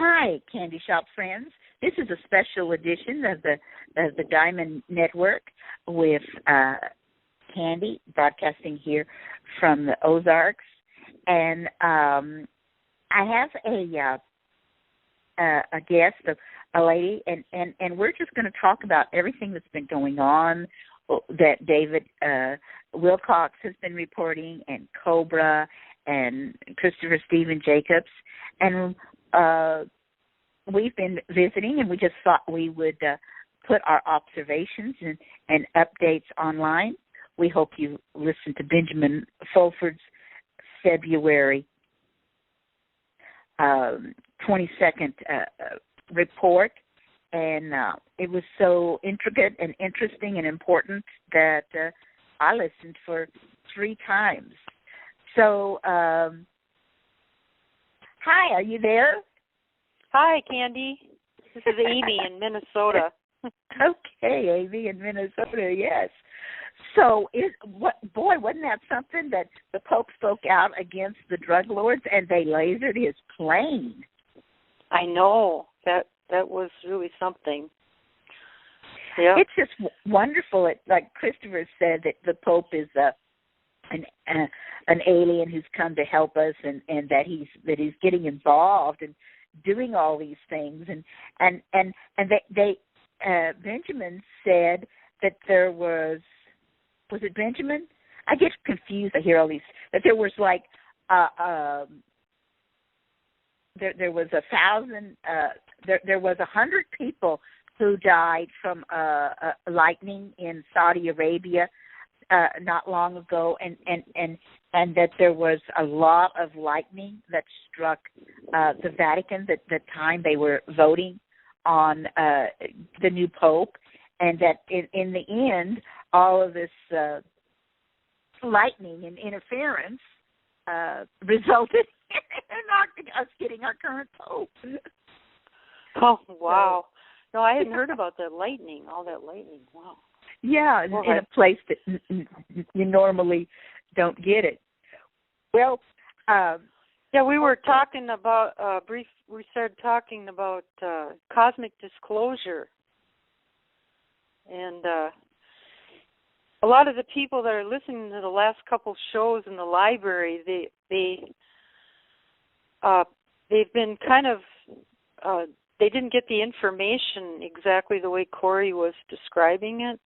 Hi, Candy Shop friends. This is a special edition of the Diamond Network with Candy, broadcasting here from the Ozarks, and I have a guest, a lady, and we're just going to talk about everything that's been going on that David Wilcock has been reporting, and Cobra, and Christopher Stephen Jacobs, and we've been visiting, and we just thought we would put our observations and updates online. We hope you listen to Benjamin Fulford's February 22nd report, and it was so intricate and interesting and important that I listened for 3 times. So, hi, are you there? Hi, Candy. This is Amy in Minnesota. Okay, Amy in Minnesota, yes. So, wasn't that something that the Pope spoke out against the drug lords and they lasered his plane? I know. That was really something. Yeah. It's just wonderful. Like Christopher said, that the Pope is an alien who's come to help us, and that he's getting involved and doing all these things, and they Benjamin said that there was it Benjamin? I get confused. I hear all these, that there was like there was 1,000 there was 100 people who died from lightning in Saudi Arabia not long ago, and that there was a lot of lightning that struck the Vatican the time they were voting on the new Pope, and that in the end, all of this lightning and interference resulted in us getting our current Pope. Oh, wow. No, I hadn't heard about that lightning, all that lightning. Wow. Yeah, in a place that you normally don't get it. Well, yeah, we were talking about we started talking about cosmic disclosure, and a lot of the people that are listening to the last couple shows in the library, they've been kind of they didn't get the information exactly the way Corey was describing it.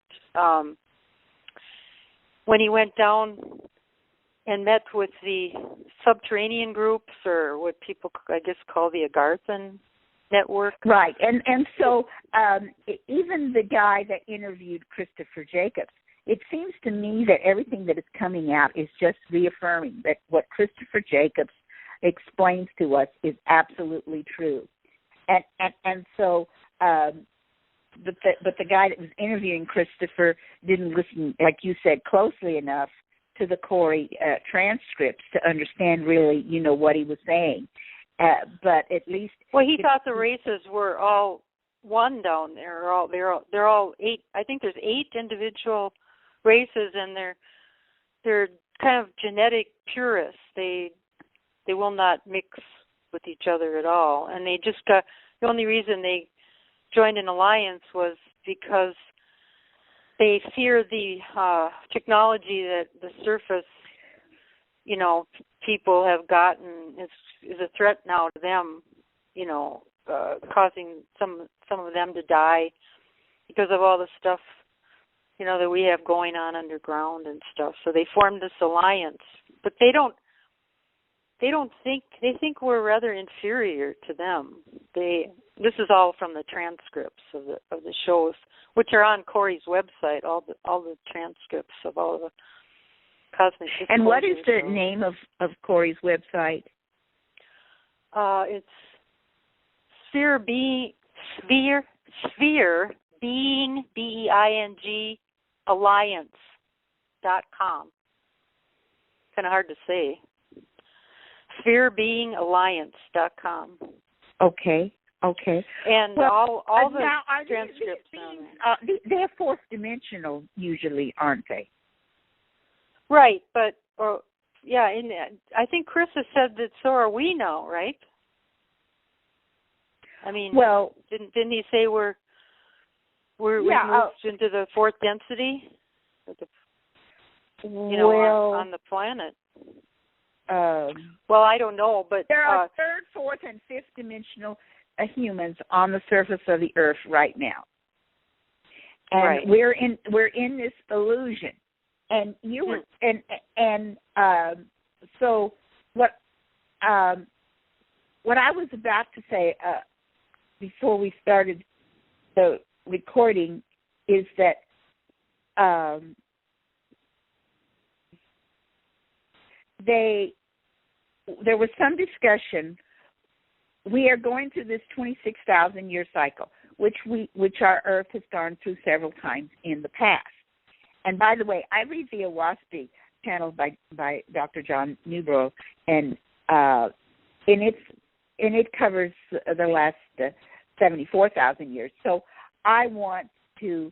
When he went down and met with the subterranean groups, or what people, I guess, call the Agarthan network. Right, and so even the guy that interviewed Christopher Jacobs, it seems to me that everything that is coming out is just reaffirming that what Christopher Jacobs explains to us is absolutely true. And so, but the guy that was interviewing Christopher didn't listen, like you said, closely enough to the Corey transcripts to understand really, what he was saying. But at least, well, he thought the races were all one down there. They're all 8. I think there's 8 individual races, and they're kind of genetic purists. They will not mix with each other at all, and they just got, the only reason they joined an alliance was because they fear the technology that the surface, people have gotten is a threat now to them, causing some of them to die because of all the stuff, that we have going on underground and stuff. So they formed this alliance, but they think we're rather inferior to them. This is all from the transcripts of the shows, which are on Corey's website. All the transcripts of all the cosmic. And what is the name of Corey's website? It's sphere being BEING alliance.com. Kind of hard to say. spherebeingalliance.com. Okay. And well, all the now, transcripts. They're fourth dimensional usually, aren't they? Right, but I think Chris has said that so are we now, right? I mean, well, didn't he say we've moved into the fourth density? On the planet. Well, I don't know, but there are third, fourth, and fifth dimensional humans on the surface of the Earth right now, and we're in this illusion. And you were so what I was about to say before we started the recording is that there was some discussion. We are going through this 26,000 year cycle, which our Earth has gone through several times in the past. And by the way, I read the Oahspe channel by Dr. John Newbrough, and it covers the last 74,000 years. So I want to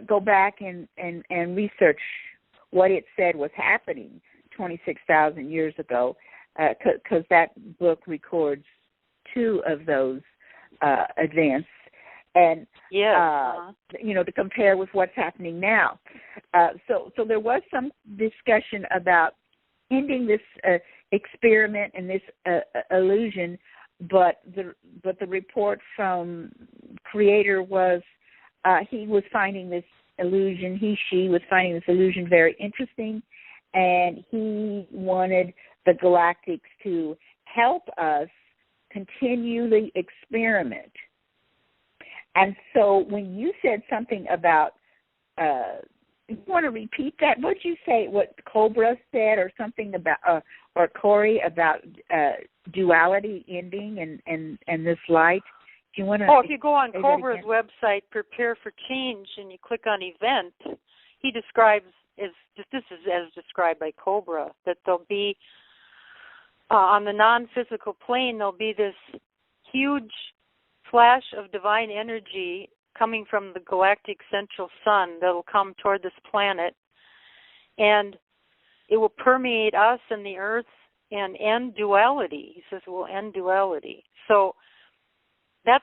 go back and research what it said was happening 26,000 years ago, because that book records two of those events. And to compare with what's happening now. So there was some discussion about ending this experiment and this illusion, but the report from Creator was he was finding this illusion. She was finding this illusion very interesting, and he wanted the galactics to help us continue the experiment. And so when you said something about, you want to repeat that? What did you say, what Cobra said or something about, or Corey about duality ending and this light? Do you want to? Oh, if you go on Cobra's website, Prepare for Change, and you click on Event, he describes, this is as described by Cobra, that there'll be, on the non-physical plane, there'll be this huge flash of divine energy coming from the galactic central sun that'll come toward this planet, and it will permeate us and the Earth and end duality. He says it will end duality. So that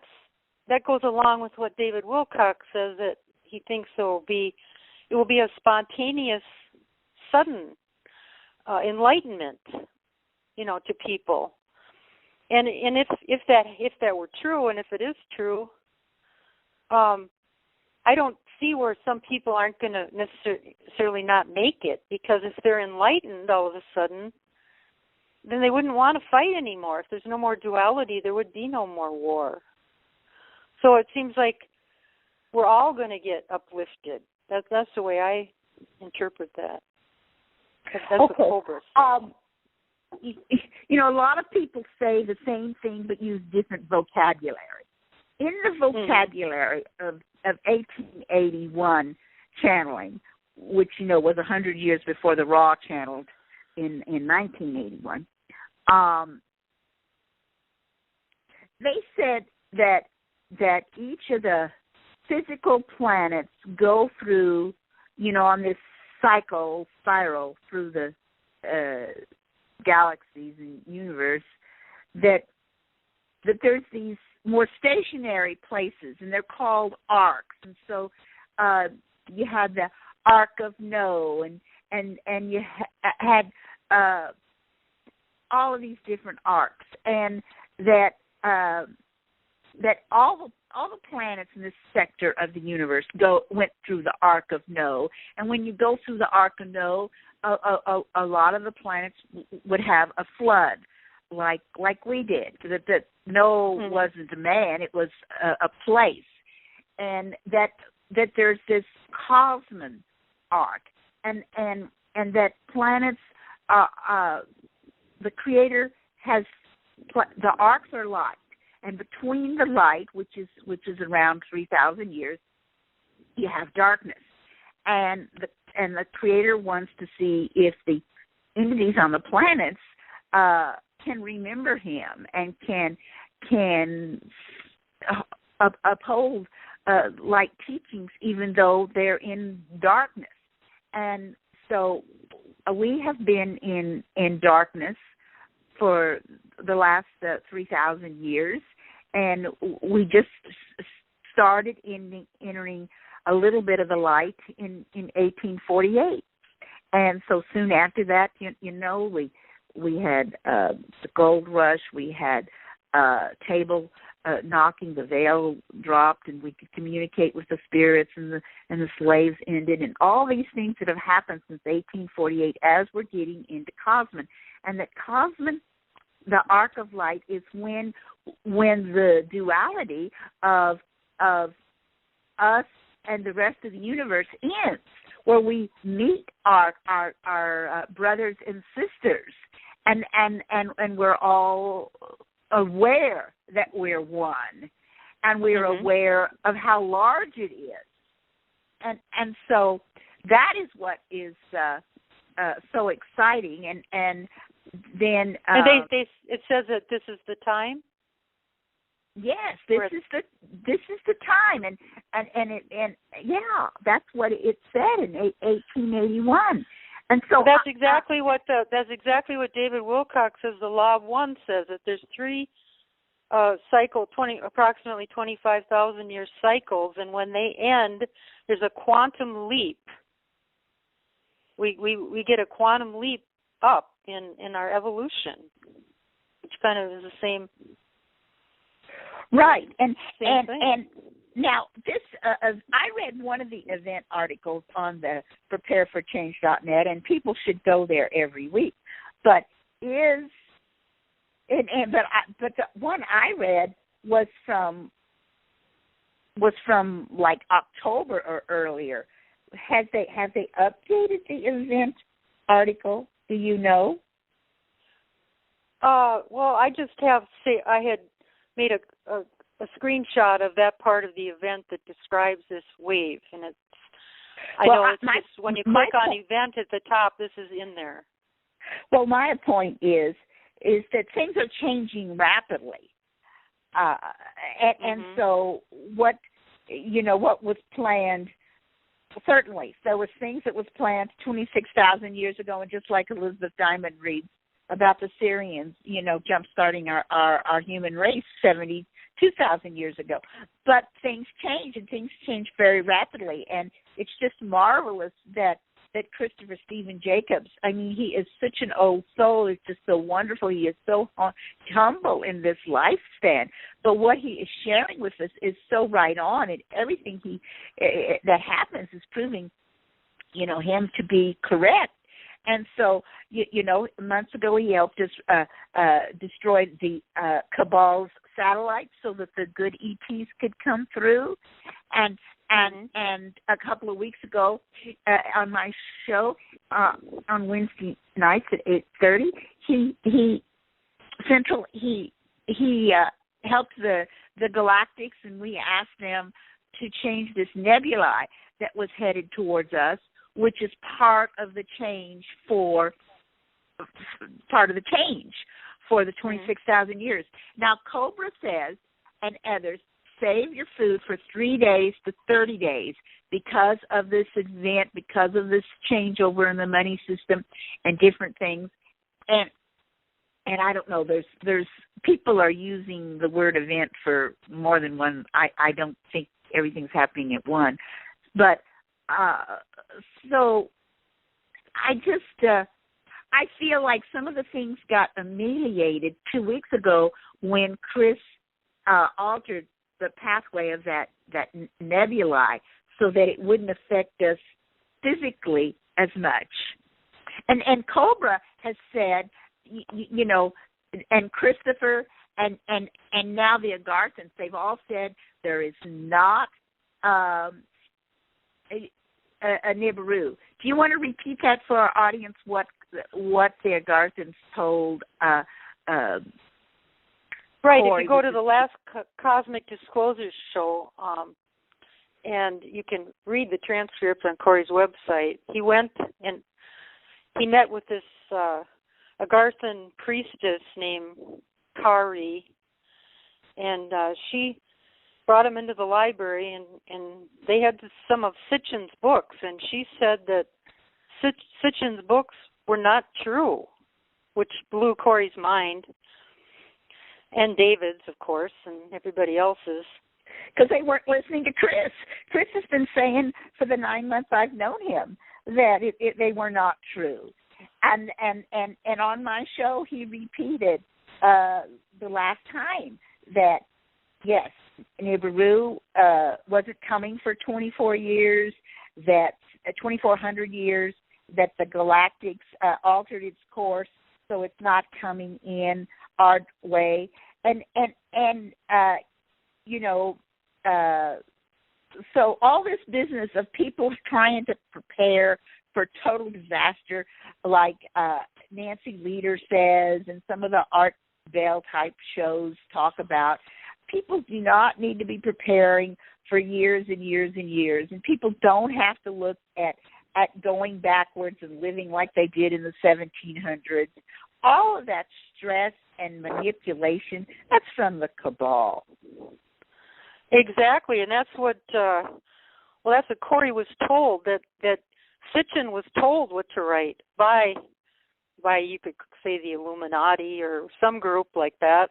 goes along with what David Wilcock says, that he thinks it will be a spontaneous, sudden enlightenment, to people. And if that were true, and if it is true, I don't see where some people aren't going to necessarily not make it, because if they're enlightened all of a sudden, then they wouldn't want to fight anymore. If there's no more duality, there would be no more war. So it seems like we're all going to get uplifted. That's the way I interpret that. That's what Cobra says. A lot of people say the same thing but use different vocabulary. In the vocabulary of 1881 channeling, which, was 100 years before the Raw channeled in 1981, they said that each of the physical planets go through, on this spiral through the galaxies and universe, that there's these more stationary places, and they're called arcs. And so you had the arc of No, and you had all of these different arcs, and that all the planets in this sector of the universe went through the arc of No. And when you go through the arc of No, a lot of the planets would have a flood, like we did. That No wasn't a man; it was a place, and that there's this Cosmon arc, and that planets, the Creator has the arcs are light, and between the light, which is around 3,000 years, you have darkness, and the Creator wants to see if the entities on the planets can remember Him and can uphold light teachings, even though they're in darkness. And so we have been in darkness for the last 3,000 years, and we just started entering a little bit of the light in 1848. And so soon after that, we had the gold rush, we had table knocking, the veil dropped, and we could communicate with the spirits, and the slaves ended, and all these things that have happened since 1848 as we're getting into Cosmin. And that Cosmin, the arc of light, is when the duality of us and the rest of the universe ends, where we meet our brothers and sisters, and we're all aware that we're one, and we're aware of how large it is, and so that is what is so exciting, and then it says that this is the time. Yes, this is the time, and yeah, that's what it said in 1881, and so that's exactly what David Wilcock says. The Law of One says that there's three approximately 25,000 year cycles, and when they end, there's a quantum leap. We get a quantum leap up in our evolution, which kind of is the same. Right, and now this I read one of the event articles on the prepareforchange.net, and people should go there every week. But the one I read was from like October or earlier. Have they updated the event article? Do you know? Well, I had made a screenshot of that part of the event that describes this wave, and when you click on event at the top, this is in there. Well, my point is that things are changing rapidly, and so what was planned. Certainly, there was things that was planned 26,000 years ago, and just like Elizabeth Diamond reads about the Syrians, jump-starting our human race 72,000 years ago. But things change, and things change very rapidly, and it's just marvelous that Christopher Stephen Jacobs, I mean, he is such an old soul. It's just so wonderful. He is so humble in this lifespan. But what he is sharing with us is so right on, and everything that happens is proving, him to be correct. And so, months ago he helped us destroy the Cabal's satellites so that the good ETs could come through. And a couple of weeks ago on my show on Wednesday nights at 8:30, he helped the Galactics, and we asked them to change this nebulae that was headed towards us, which is part of the change for the 26,000 years. Now, Cobra says, and others, save your food for 3 days to 30 days because of this event, because of this changeover in the money system and different things. And I don't know, there's people are using the word event for more than one. I don't think everything's happening at one. But so I just I feel like some of the things got ameliorated 2 weeks ago when Chris altered the pathway of that nebulae so that it wouldn't affect us physically as much. And Cobra has said, and Christopher and now the Agarthans, they've all said there is not a Nibiru. Do you want to repeat that for our audience? What the Agarthans told Right, Corey, if you go to the last Cosmic Disclosures show, and you can read the transcript on Corey's website, he went and he met with this Agarthan priestess named Kari, and she brought him into the library, and they had some of Sitchin's books, and she said that Sitchin's books were not true, which blew Corey's mind, and David's, of course, and everybody else's. Because they weren't listening to Chris. Chris has been saying for the 9 months I've known him that they were not true. And on my show, he repeated the last time that, yes, Nibiru wasn't coming for 24 years, that 2,400 years, that the Galactics altered its course, so it's not coming in our way. And so all this business of people trying to prepare for total disaster, like Nancy Leader says, and some of the Art Bell type shows talk about, people do not need to be preparing for years and years and years, and people don't have to look at going backwards and living like they did in the 1700s. All of that stress and manipulation, that's from the cabal. Exactly, and that's what that's what Corey was told, that Sitchin was told what to write by you could say the Illuminati or some group like that,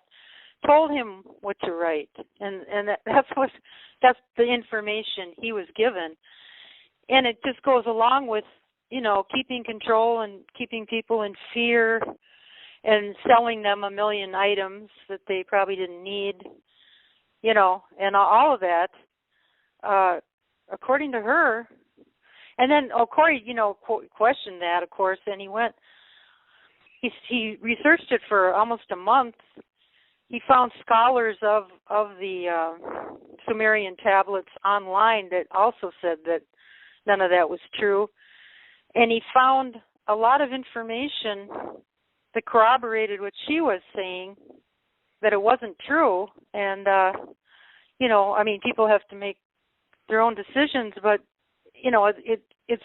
told him what to write, and that's the information he was given, and it just goes along with keeping control and keeping people in fear and selling them a million items that they probably didn't need. And all of that, according to her. And then, Corey, questioned that, of course, and he researched it for almost a month. He found scholars of the Sumerian tablets online that also said that none of that was true. And he found a lot of information that corroborated what she was saying, that it wasn't true. And, people have to make their own decisions, but, it's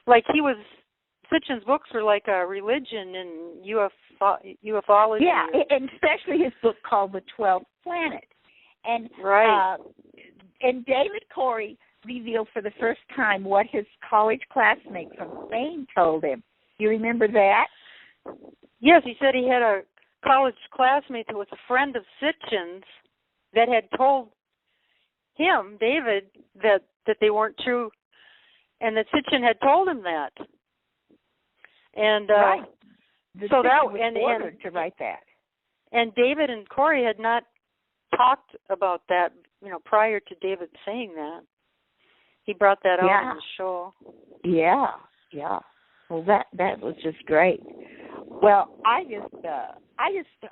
like Sitchin's books were like a religion in ufology. Yeah, and especially his book called The 12th Planet. And, right. And David Corey revealed for the first time what his college classmate from Spain told him. You remember that? Yes, he said he had a college classmate that was a friend of Sitchin's that had told him, David, that they weren't true, and that Sitchin had told him that. And right. So that was ordered to write that. And David and Corey had not talked about that, prior to David saying that. He brought that out on the show. Yeah. Well, that was just great. Well, I just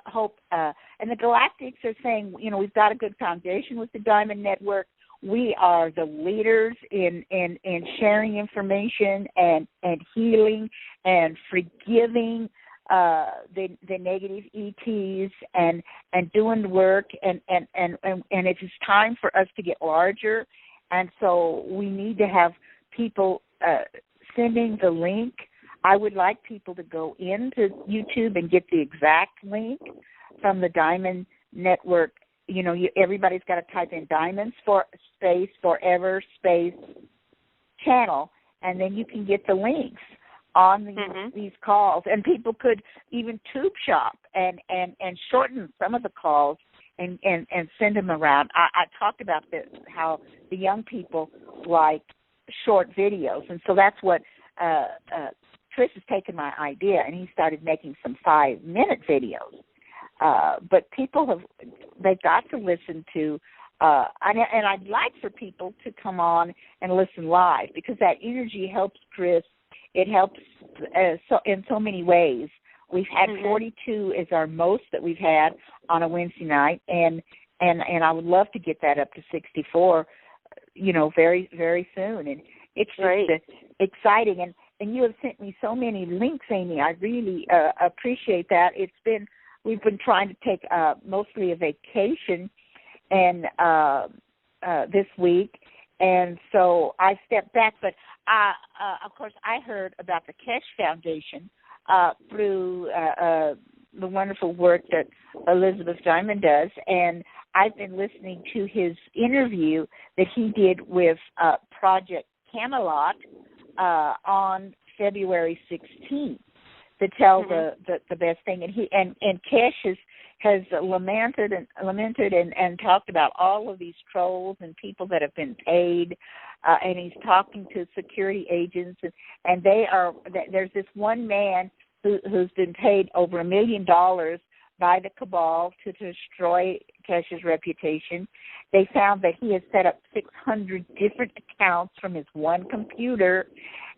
hope, and the Galactics are saying, we've got a good foundation with the Diamond Network. We are the leaders in sharing information and healing and forgiving the negative ETs and doing the work, and it is time for us to get larger, and so we need to have people sending the link. I would like people to go into YouTube and get the exact link from the Diamond Network. Everybody's got to type in Diamonds for space Forever space channel, and then you can get the links on these calls. And people could even tube shop and shorten some of the calls and send them around. I talked about how the young people like short videos, and so that's what Chris has taken my idea, and he started making some 5-minute videos. But they've got to listen to, and I'd like for people to come on and listen live, because that energy helps Chris. It helps in so many ways. We've had 42 is our most that we've had on a Wednesday night, and I would love to get that up to 64, very, very soon. And it's just exciting. And you have sent me so many links, Amy. I really appreciate that. It's been we've been trying to take mostly a vacation, and this week, and so I stepped back. But of course, I heard about the Kesh Foundation through the wonderful work that Elizabeth Diamond does, and I've been listening to his interview that he did with Project Camelot on February 16th to tell the best thing. And Kesh has lamented and talked about all of these trolls and people that have been paid, and he's talking to security agents, and there's this one man who's been paid over $1 million by the cabal to destroy Kesh's reputation. They found that he has set up 600 different accounts from his one computer,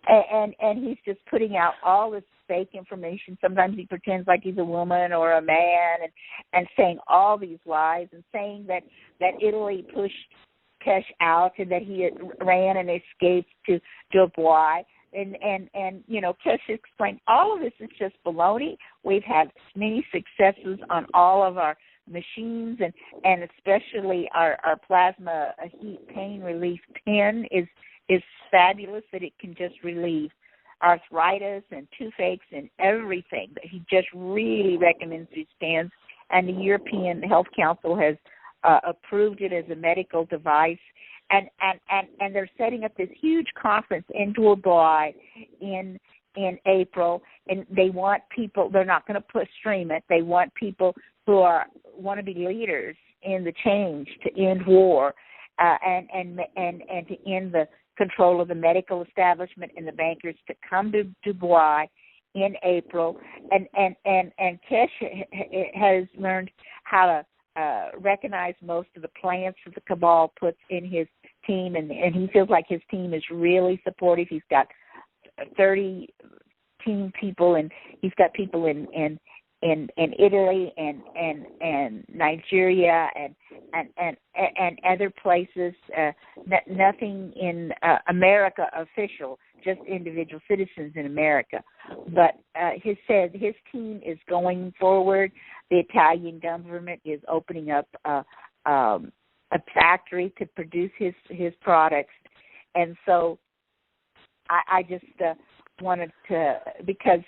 and he's just putting out all this fake information. Sometimes he pretends like he's a woman or a man, and saying all these lies, and saying that Italy pushed Kesh out and that he ran and escaped to Dubai. And you know, Kesh explained all of this is just baloney. We've had many successes on all of our machines, and especially our plasma heat pain relief pen is fabulous, that it can just relieve arthritis and toothaches and everything. He just really recommends these pens, and the European Health Council has approved it as a medical device. And they're setting up this huge conference in Dubai in April, and they want people. They're not going to stream it. They want people who want to be leaders in the change to end war, and to end the control of the medical establishment and the bankers, to come to Dubai in April. And Kesh has learned how to recognize most of the plants that the cabal puts in his team, and he feels like his team is really supportive. He's got 30 team people, and he's got people in Italy and Nigeria and other places. Nothing in America official, just individual citizens in America. But he said his team is going forward. The Italian government is opening up a factory to produce his products, and so I just wanted to, because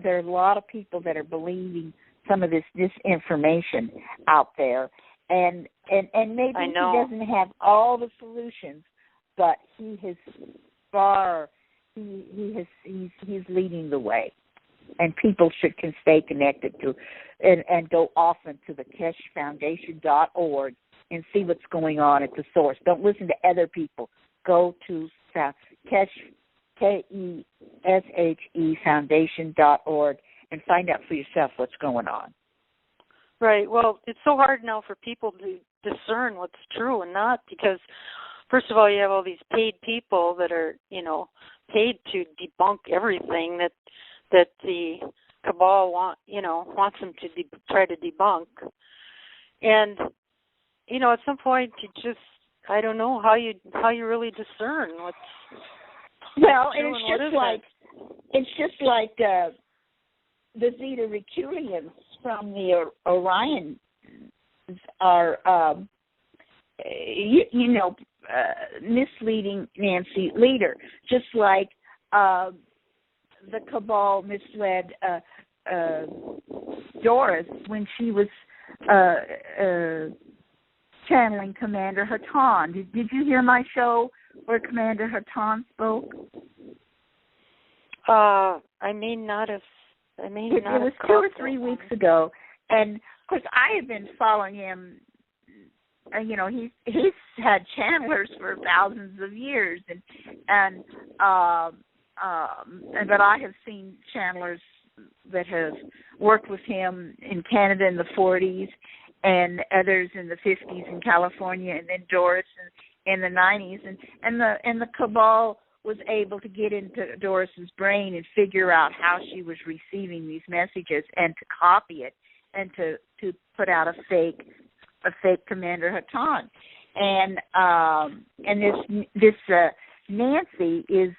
there are a lot of people that are believing some of this disinformation out there, and maybe he doesn't have all the solutions, but he's leading the way, and people can stay connected to and go often to the KeshFoundation.org and see what's going on at the source. Don't listen to other people. Go to Kesh, KESHE Foundation.org, and find out for yourself what's going on. Right. Well, it's so hard now for people to discern what's true and not, because first of all, you have all these paid people that are, paid to debunk everything that the cabal wants them to try to debunk. And at some point, you just, I don't know how you really discern what's. Well, and it's just like the Zeta Reculeans from the Orion are, misleading Nancy Leader, just like the cabal misled Doris when she was channeling Commander Hatan. Did you hear my show where Commander Hatan spoke? I may not have. It was 2 or 3 weeks ago, and of course I have been following him. He's had channelers for thousands of years, but I have seen channelers that have worked with him in Canada in the 40s, and others in the 50s in California, and then Doris in the 90s, and the cabal was able to get into Doris's brain and figure out how she was receiving these messages, and to copy it, and to put out a fake Commander Hatan, and this Nancy is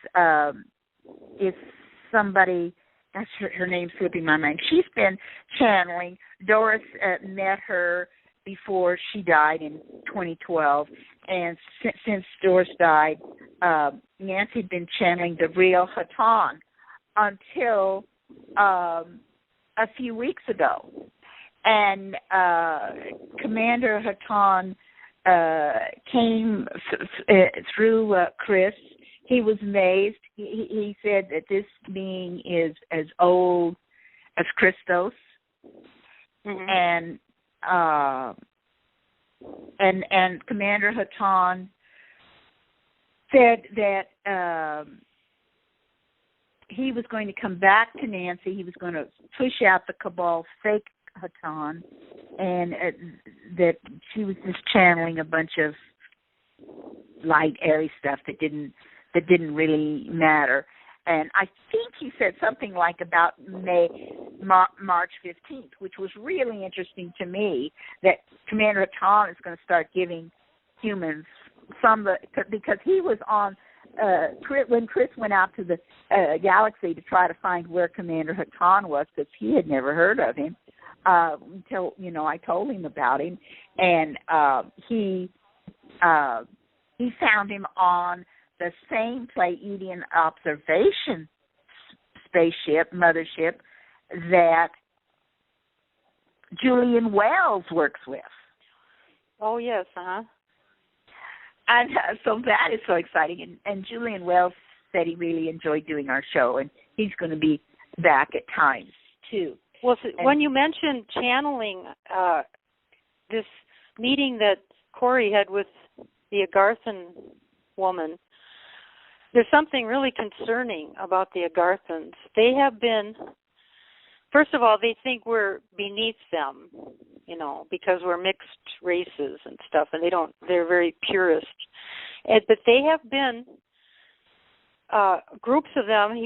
somebody. That's her name's slipping my mind. She's been channeling Doris met her before she died in 2012, and since Doris died, Nancy had been channeling the real Hatan until a few weeks ago. And Commander Hatan came through Chris. He was amazed. He said that this being is as old as Christos. And Commander Hatan said that he was going to come back to Nancy. He was going to push out the Cabal's fake Hatan, and that she was just channeling a bunch of light, airy stuff that didn't really matter. And I think he said something like about March 15th, which was really interesting to me, that Commander Hatan is going to start giving humans because he was on, when Chris went out to the galaxy to try to find where Commander Hatan was, because he had never heard of him, until, I told him about him, and he found him on the same Pleiadian observation mothership that Julian Wells works with. Oh, yes, And so that is so exciting. And Julian Wells said he really enjoyed doing our show, and he's going to be back at times, too. Well, so when you mentioned channeling, this meeting that Corey had with the Agarthan woman, there's something really concerning about the Agarthans. They have been, first of all, they think we're beneath them, because we're mixed races and stuff, and they're very purist. But they have been, groups of them,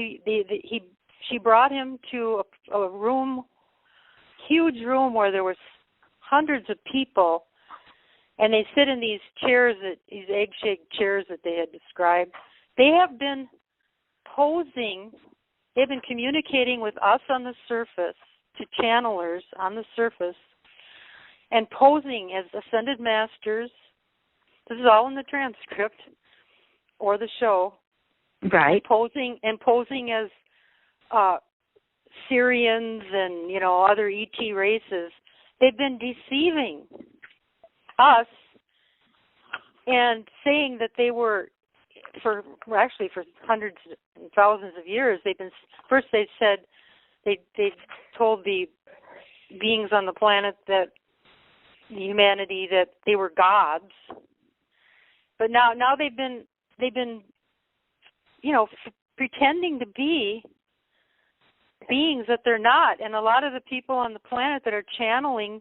she brought him to a room, huge room where there was hundreds of people, and they sit in these chairs, these egg-shaped chairs that they had described. They have been posing, they've been communicating with us on the surface, to channelers on the surface, and posing as ascended masters. This is all in the transcript or the show. Right. And posing as Syrians and, other ET races. They've been deceiving us and saying that they were, for hundreds and thousands of years, they said, they told the beings on the planet, that humanity, that they were gods. But now they've been pretending to be beings that they're not. And a lot of the people on the planet that are channeling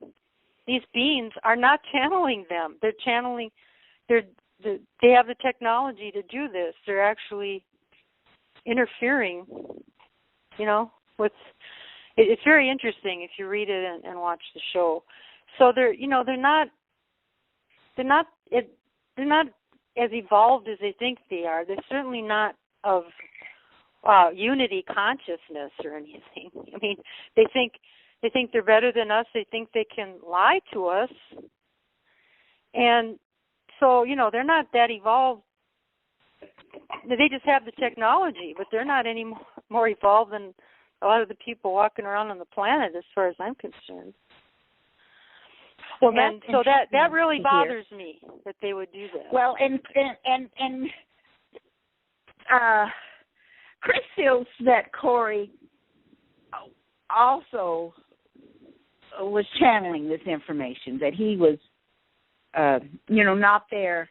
these beings are not channeling them. They're channeling, they have the technology to do this. They're actually interfering, with, it's very interesting if you read it and watch the show. So they're not as evolved as they think they are. They're certainly not of unity consciousness or anything. I mean, they think they're better than us. They think they can lie to us. And so, they're not that evolved. They just have the technology, but they're not any more evolved than a lot of the people walking around on the planet, as far as I'm concerned. Well, and so that really bothers me, that they would do that. Well, and Chris feels that Corey also was channeling this information, that he was, not there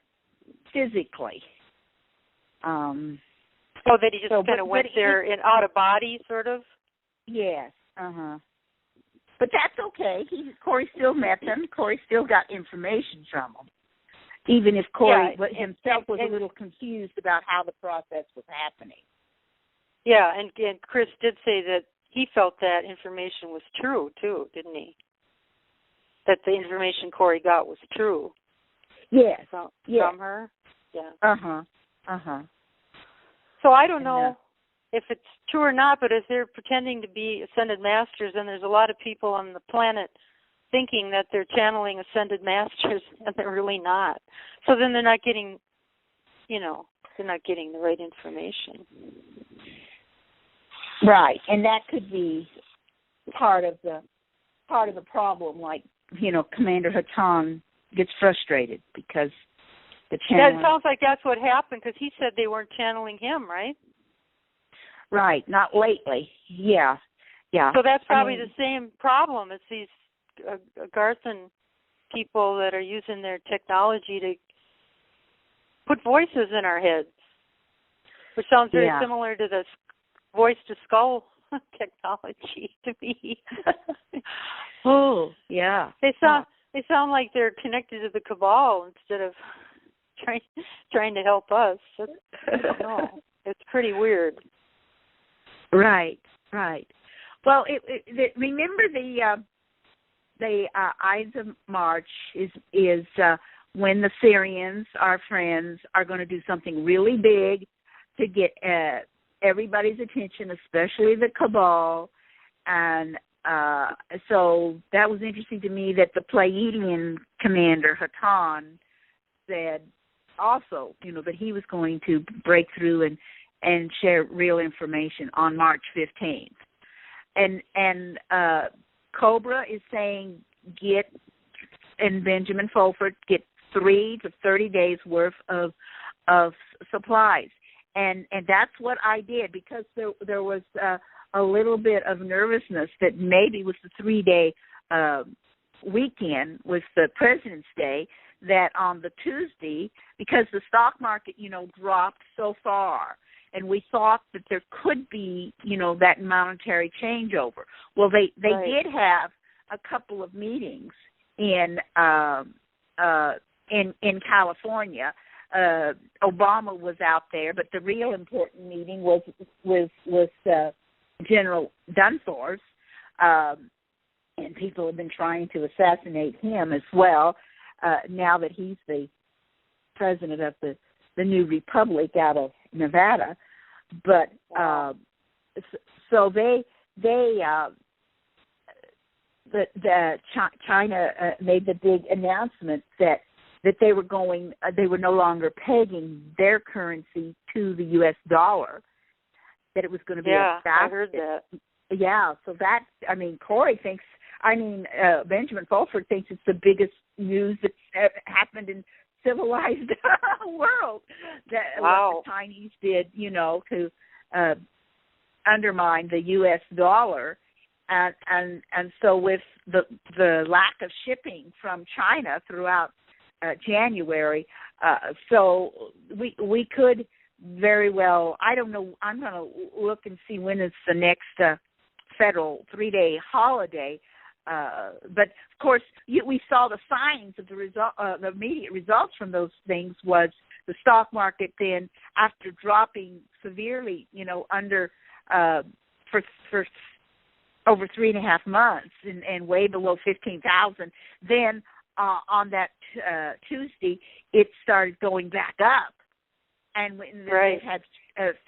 physically. That he just kind of went there in out of body, sort of? Yes, But that's okay. Corey still met them. Corey still got information from them, even if Corey himself was a little confused about how the process was happening. Yeah, and Chris did say that he felt that information was true, too, didn't he? That the information Corey got was true. Yes. From her? Yeah. So I don't know if it's true or not, but if they're pretending to be ascended masters, and there's a lot of people on the planet thinking that they're channeling ascended masters, and they're really not. So then they're not getting, they're not getting the right information. Right, and that could be part of the problem. Like, Commander Hatan gets frustrated because the channeling. That sounds like that's what happened, because he said they weren't channeling him, right? Right, not lately. Yeah. So that's probably the same problem. It's these Garthan people that are using their technology to put voices in our heads, which sounds very similar to the voice-to-skull technology to me. Oh, yeah. They sound like they're connected to the cabal instead of trying to help us. I don't know. It's pretty weird. Right. Well, remember the Ides of March is when the Syrians, our friends, are going to do something really big to get everybody's attention, especially the cabal. And so that was interesting to me that the Pleiadian commander, Hatan, said also, that he was going to break through and share real information on March 15th. And Cobra is saying and Benjamin Fulford get 3 to 30 days worth of supplies. And that's what I did, because there was a little bit of nervousness that maybe with the 3-day weekend, with the President's Day, that on the Tuesday, because the stock market, dropped so far, and we thought that there could be, that monetary changeover. Well, they did have a couple of meetings in California. Obama was out there, but the real important meeting was General Dunford's, and people have been trying to assassinate him as well. Now that he's the president of the new republic out of Nevada, but so China made the big announcement that they were no longer pegging their currency to the U.S. dollar, that it was going to be a I heard that. Yeah, so that, Corey thinks, Benjamin Fulford thinks it's the biggest news that's happened in civilized world. What the Chinese did, to undermine the U.S. dollar, and so with the lack of shipping from China throughout January, so we could very well. I don't know. I'm going to look and see when is the next federal 3-day holiday. But of course, we saw the signs of the immediate results from those things was the stock market. Then, after dropping severely, under for over 3.5 months and way below 15,000, then on that Tuesday it started going back up, and they had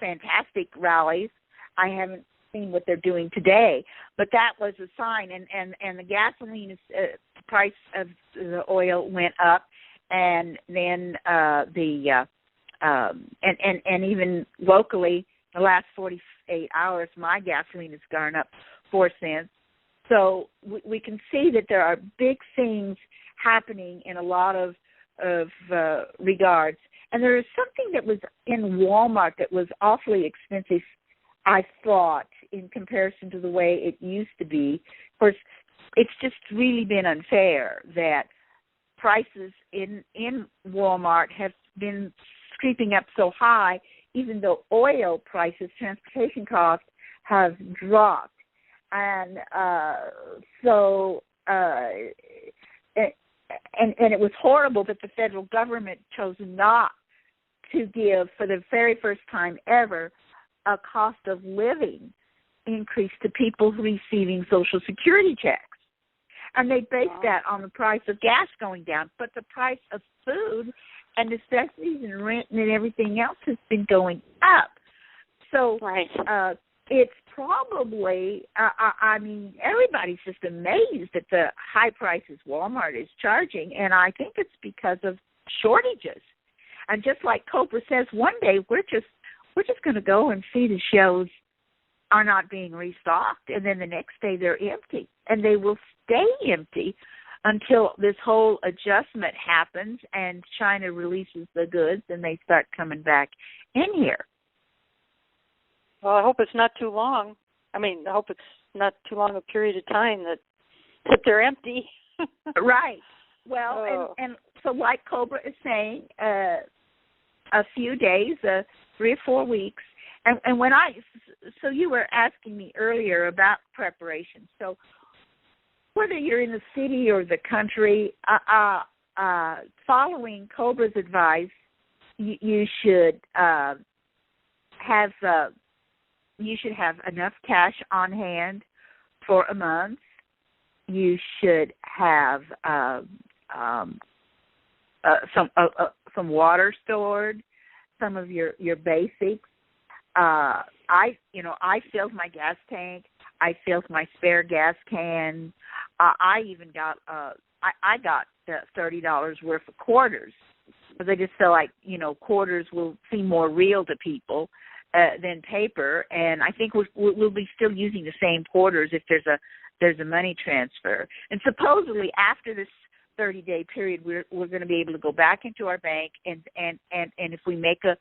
fantastic rallies. I haven't seen what they're doing today, but that was a sign. And the gasoline price of the oil went up, and then and even locally, the last 48 hours, my gasoline has gone up 4 cents. So we can see that there are big things happening in a lot of regards. And there is something that was in Walmart that was awfully expensive, I thought, in comparison to the way it used to be. Of course, it's just really been unfair that prices in Walmart have been creeping up so high, even though oil prices, transportation costs, have dropped. And and it was horrible that the federal government chose not to give, for the very first time ever, a cost of living increase to people receiving Social Security checks. And they based that on the price of gas going down. But the price of food and necessities and rent and everything else has been going up. So it's probably, I mean, everybody's just amazed at the high prices Walmart is charging, and I think it's because of shortages. And just like Cobra says, one day we're just going to go and see the shelves are not being restocked, and then the next day they're empty, and they will stay empty until this whole adjustment happens and China releases the goods and they start coming back in here. Well, I hope it's not too long. I mean, I hope it's not too long a period of time that they're empty. Right. Well, and so like Cobra is saying, a few days, 3 or 4 weeks. And when so you were asking me earlier about preparation. So whether you're in the city or the country, following Cobra's advice, you should have enough cash on hand for a month. You should have some water stored, some of your basics. I filled my gas tank. I filled my spare gas can. I even got I got $30 worth of quarters, because I just feel like quarters will seem more real to people than paper, and I think we'll be still using the same quarters if there's a money transfer. And supposedly after this 30-day period, we're going to be able to go back into our bank, and if we make a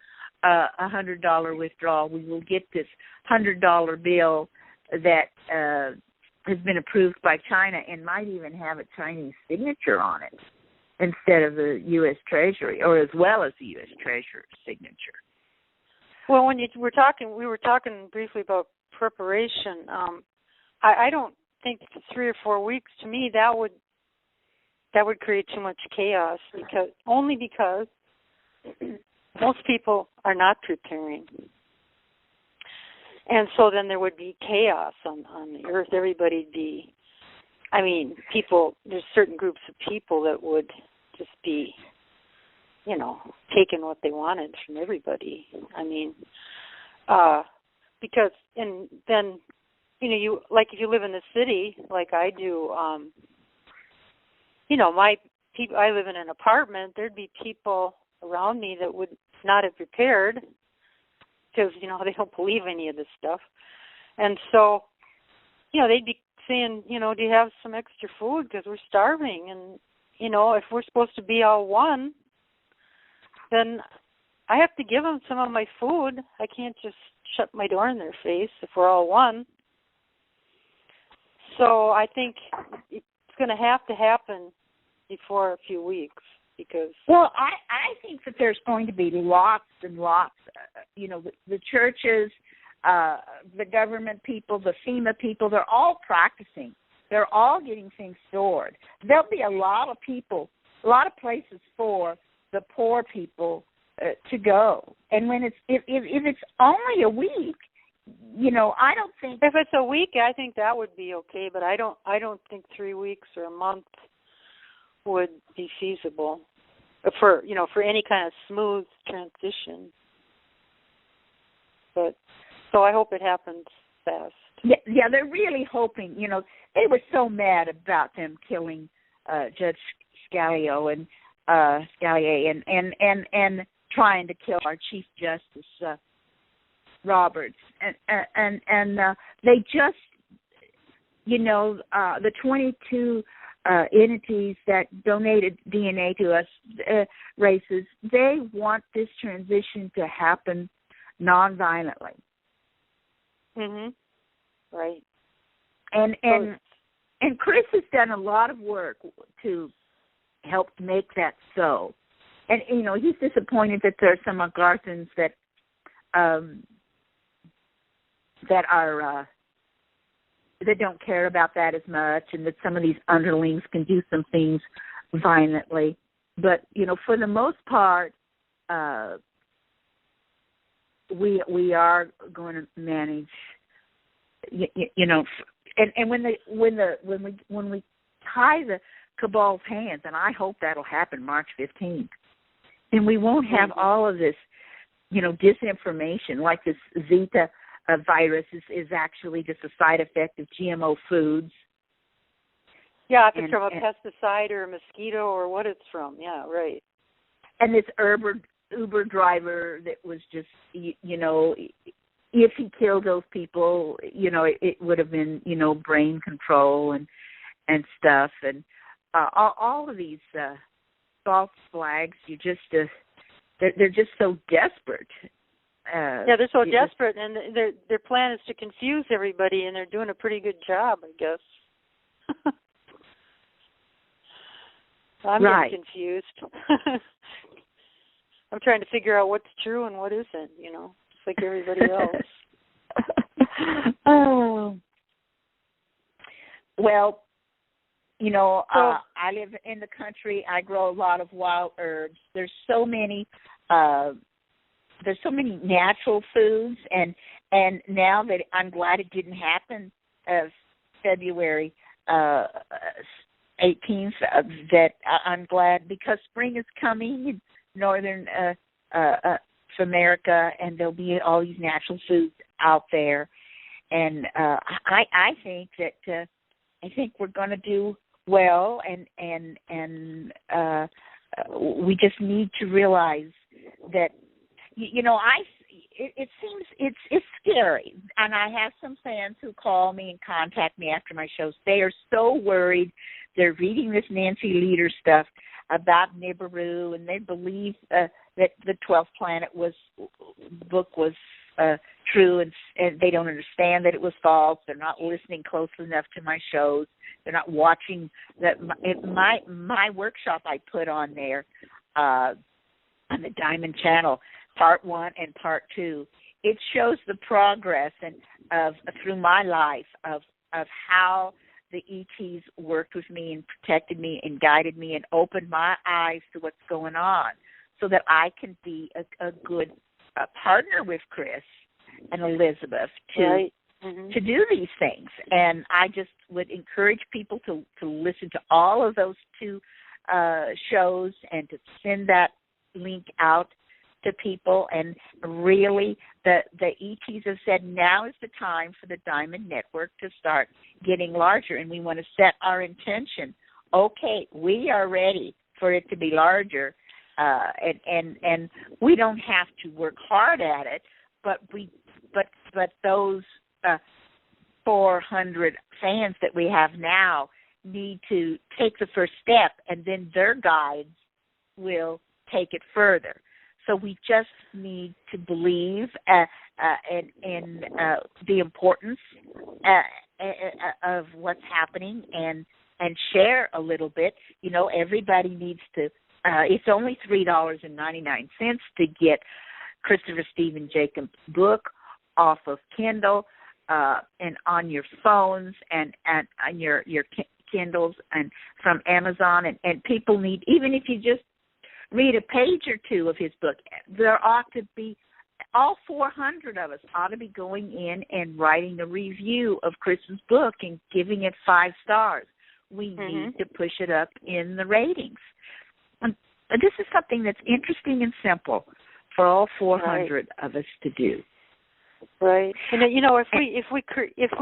$100 withdrawal, we will get this $100 bill that has been approved by China and might even have a Chinese signature on it instead of the U.S. Treasury, or as well as the U.S. Treasury signature. Well, when we were talking briefly about preparation. I don't think 3 or 4 weeks, to me, that would create too much chaos, because most people are not preparing. And so then there would be chaos on the earth. Everybody'd be, there's certain groups of people that would just be, taking what they wanted from everybody. Because, and then, you, like if you live in the city, like I do, I live in an apartment, there'd be people around me that would not have prepared, because, they don't believe any of this stuff. And so, they'd be saying, do you have some extra food, because we're starving? And, if we're supposed to be all one, then I have to give them some of my food. I can't just shut my door in their face if we're all one. So I think it's going to have to happen before a few weeks, because... Well, I think that there's going to be lots and lots, the churches, the government people, the FEMA people, they're all practicing. They're all getting things stored. There'll be a lot of people, a lot of places for the poor people to go. And when if it's only a week, I don't think... If it's a week, I think that would be okay, but I don't think 3 weeks or a month would be feasible for any kind of smooth transition. But so I hope it happens fast. Yeah, they're really hoping. They were so mad about them killing Judge Scalia and trying to kill our Chief Justice Roberts, and they just, the 22 entities that donated DNA to us races, they want this transition to happen non-violently. Mhm. Right. And Chris has done a lot of work to help make that so. And he's disappointed that there are some McGarthans that don't care about that as much, and that some of these underlings can do some things violently. But for the most part, we are going to manage. And when we tie the cabal's hands, and I hope that'll happen March 15th, and we won't have all of this, disinformation like this Zeta virus is actually just a side effect of GMO foods. Yeah, if it's from a pesticide or a mosquito or what it's from. Yeah, right. And this Uber driver that was just, you know, if he killed those people, you know, it would have been, you know, brain control and stuff. And all of these false flags, you just, they're just so desperate. Yeah, they're so desperate, and their plan is to confuse everybody, and they're doing a pretty good job, I guess. I'm getting confused. I'm trying to figure out what's true and what isn't, you know, just like everybody else. Oh. Well, you know, I live in the country. I grow a lot of wild herbs. There's so many natural foods, and now that I'm glad it didn't happen February 18th, that I'm glad, because spring is coming in northern America, and there'll be all these natural foods out there, and I think that I think we're going to do well, and we just need to realize that, you know, it seems it's scary, and I have some fans who call me and contact me after my shows. They are so worried. They're reading this Nancy Lieder stuff about Nibiru, and they believe that the 12th Planet book was true, and they don't understand that it was false. They're not listening close enough to my shows. They're not watching my workshop I put on there on the Diamond Channel, Part 1 and Part 2. It shows the progress through my life of how the ETs worked with me and protected me and guided me and opened my eyes to what's going on, so that I can be a good partner with Chris and Elizabeth to do these things. And I just would encourage people to listen to all of those 2 shows and to send that link out to people. And really, the ETs have said now is the time for the Diamond Network to start getting larger, and we want to set our intention. Okay, we are ready for it to be larger, and we don't have to work hard at it, but those 400 fans that we have now need to take the first step, and then their guides will take it further. So we just need to believe in the importance of what's happening and share a little bit. You know, everybody needs to. It's only $3.99 to get Christopher Stephen Jacobs' book off of Kindle and on your phones and on your Kindles and from Amazon. And people need, even if you just read a page or 2 of his book, there ought to be, all 400 of us ought to be going in and writing a review of Chris's book and giving it 5 stars. We need to push it up in the ratings. And this is something that's interesting and simple for all 400 of us to do. Right. And you know, if we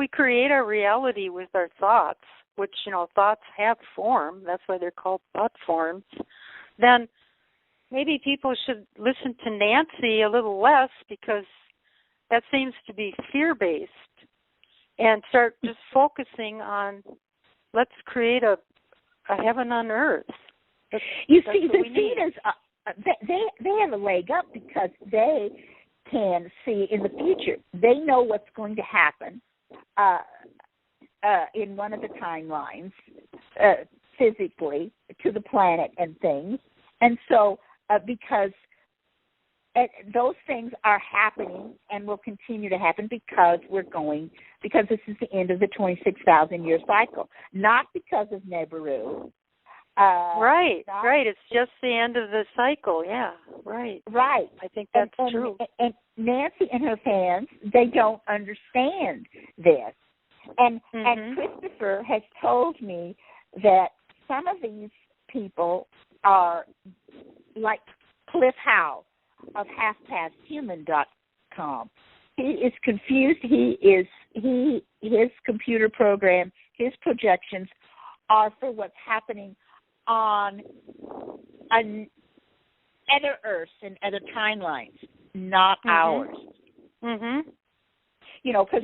create our reality with our thoughts, which, you know, thoughts have form, that's why they're called thought forms, then maybe people should listen to Nancy a little less, because that seems to be fear-based, and start just focusing on, let's create a heaven on earth. You see, the thing is, they have a leg up because they can see in the future. They know what's going to happen in one of the timelines, physically, to the planet and things. And so, because those things are happening and will continue to happen because this is the end of the 26,000-year cycle, not because of Nibiru. Right. It's just the end of the cycle. Yeah, right. Right. I think that's true. And Nancy and her fans, they don't understand this. And Christopher has told me that some of these people are like Cliff Howe of HalfPastHuman.com. He is confused. His computer program, his projections are for what's happening on other Earths and other timelines, not ours. Mhm. You know, because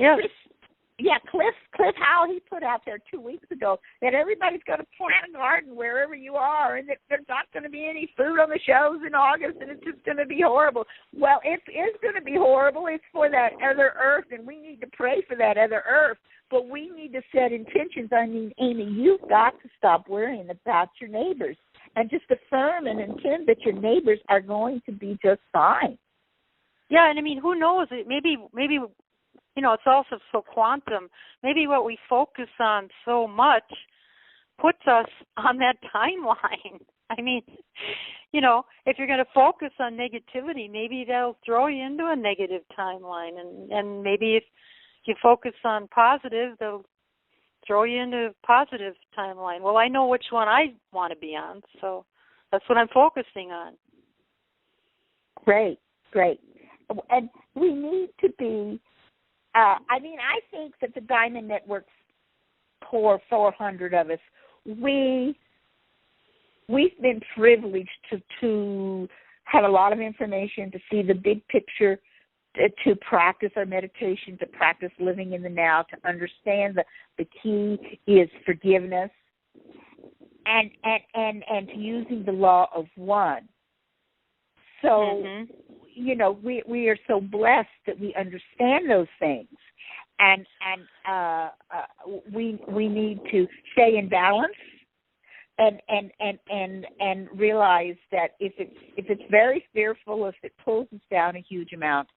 Cliff Howell, he put out there 2 weeks ago that everybody's going to plant a garden wherever you are, and that there's not going to be any food on the shelves in August, and it's just going to be horrible. Well, it is going to be horrible. It's for that other Earth, and we need to pray for that other Earth. But we need to set intentions. I mean, Amy, you've got to stop worrying about your neighbors and just affirm and intend that your neighbors are going to be just fine. Yeah, and I mean, who knows? Maybe you know, it's also so quantum. Maybe what we focus on so much puts us on that timeline. I mean, you know, if you're going to focus on negativity, maybe that'll throw you into a negative timeline. And maybe if you focus on positive, they'll throw you into a positive timeline. Well, I know which one I want to be on, so that's what I'm focusing on. Great. And we need to be, I think that the Diamond Network's core 400 of us, we've been privileged to have a lot of information, to see the big picture, to practice our meditation, to practice living in the now, to understand the key is forgiveness, and to using the law of one. So, you know, we are so blessed that we understand those things, and we need to stay in balance, and realize that if it's very fearful, if it pulls us down a huge amount,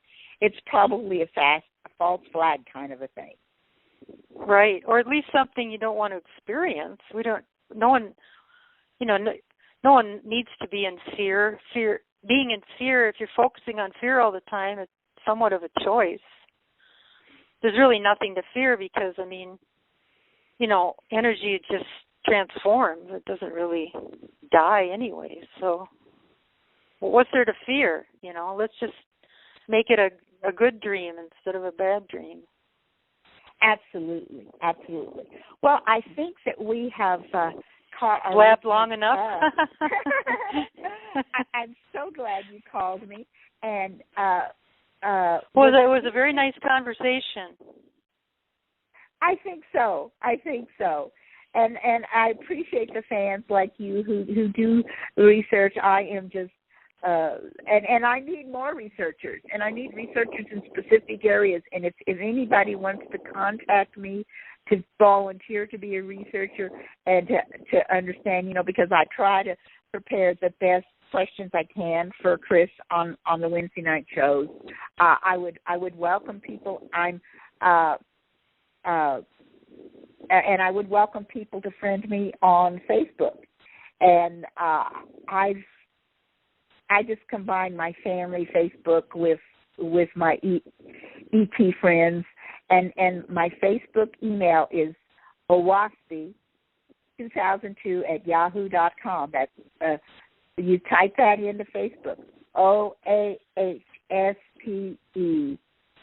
it's probably a false flag kind of a thing. Right, or at least something you don't want to experience. No one needs to be in fear. Being in fear, if you're focusing on fear all the time, it's somewhat of a choice. There's really nothing to fear because, I mean, you know, energy just transforms. It doesn't really die anyway. So what's there to fear? You know, let's just make it a good dream instead of a bad dream. Absolutely. Well, I think that we have caught our blabbed long enough. I'm so glad you called me, and it was a very nice conversation. I think so, and I appreciate the fans like you who do research. I am just and I need more researchers, and I need researchers in specific areas. And if anybody wants to contact me to volunteer to be a researcher and to understand, you know, because I try to prepare the best questions I can for Chris on the Wednesday night shows. I would welcome people. And I would welcome people to friend me on Facebook. And I just combined my family Facebook with my ET friends, and my Facebook email is owaspe2002@yahoo.com. That's you type that into Facebook, OAHSPE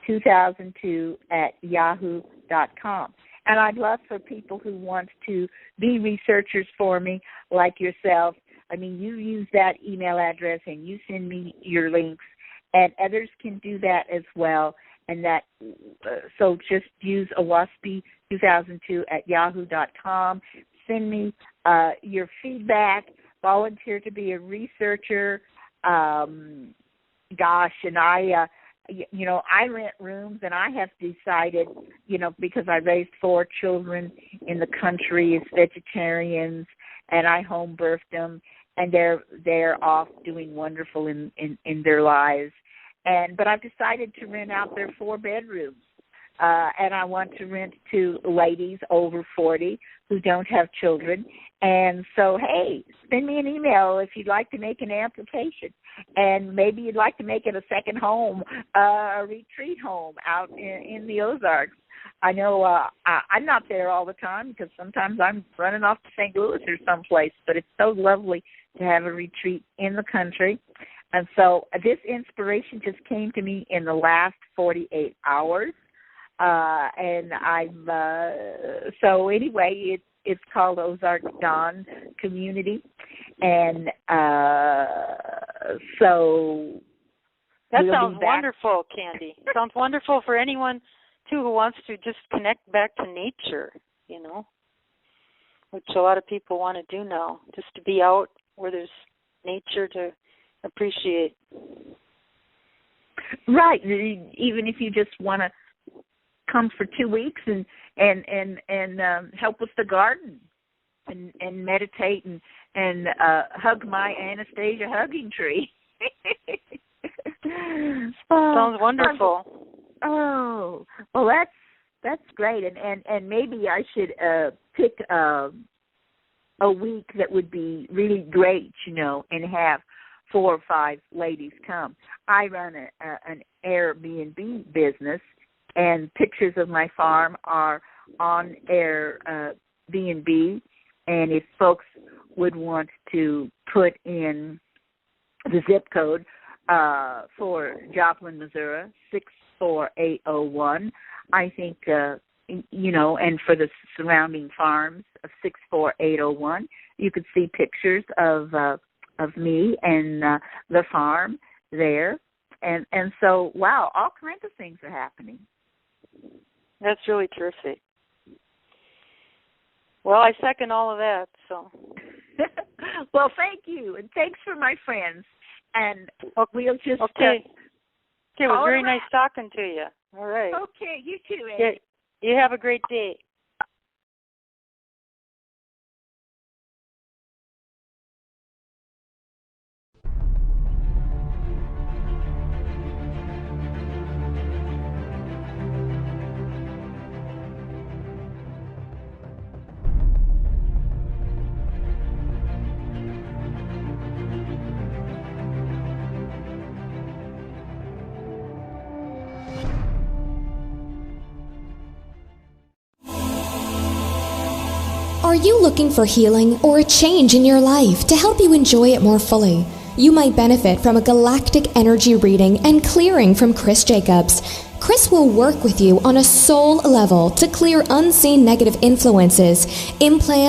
2002@yahoo.com. And I'd love for people who want to be researchers for me, like yourself. I mean, you use that email address and you send me your links, and others can do that as well. And that, so just use owaspe2002@yahoo.com. Send me your feedback. Volunteer to be a researcher. And I rent rooms, and I have decided, because I raised 4 children in the country as vegetarians, and I home birthed them, and they're off doing wonderful in their lives. But I've decided to rent out their 4 bedrooms, and I want to rent to ladies over 40 who don't have children. And so, hey, send me an email if you'd like to make an application. And maybe you'd like to make it a second home, a retreat home out in the Ozarks. I know I'm not there all the time because sometimes I'm running off to St. Louis or someplace, but it's so lovely to have a retreat in the country. And so this inspiration just came to me in the last 48 hours. And I'm, so anyway, it's called Ozark Dawn Community. And so that sounds wonderful, Candy. Sounds wonderful for anyone, too, who wants to just connect back to nature, you know, which a lot of people want to do now, just to be out where there's nature to appreciate. Right. Even if you just want to come for 2 weeks and help with the garden and meditate and hug my Anastasia hugging tree. Sounds wonderful. Oh, well, that's great, and maybe I should pick a week that would be really great, you know, and have 4 or 5 ladies come. I run an Airbnb business, and pictures of my farm are on Airbnb, and if folks would want to put in the zip code for Joplin, Missouri, 64801, I think, you know, and for the surrounding farms of 64801, you could see pictures of me and the farm there. And so, wow, all kinds of things are happening. That's really terrific. Well, I second all of that. So, well, thank you, and thanks for my friends. And we'll just okay. It was very nice talking to you. All right. Okay, you too, Andy. You have a great day. Are you looking for healing or a change in your life to help you enjoy it more fully? You might benefit from a galactic energy reading and clearing from Chris Jacobs. Chris will work with you on a soul level to clear unseen negative influences, implants,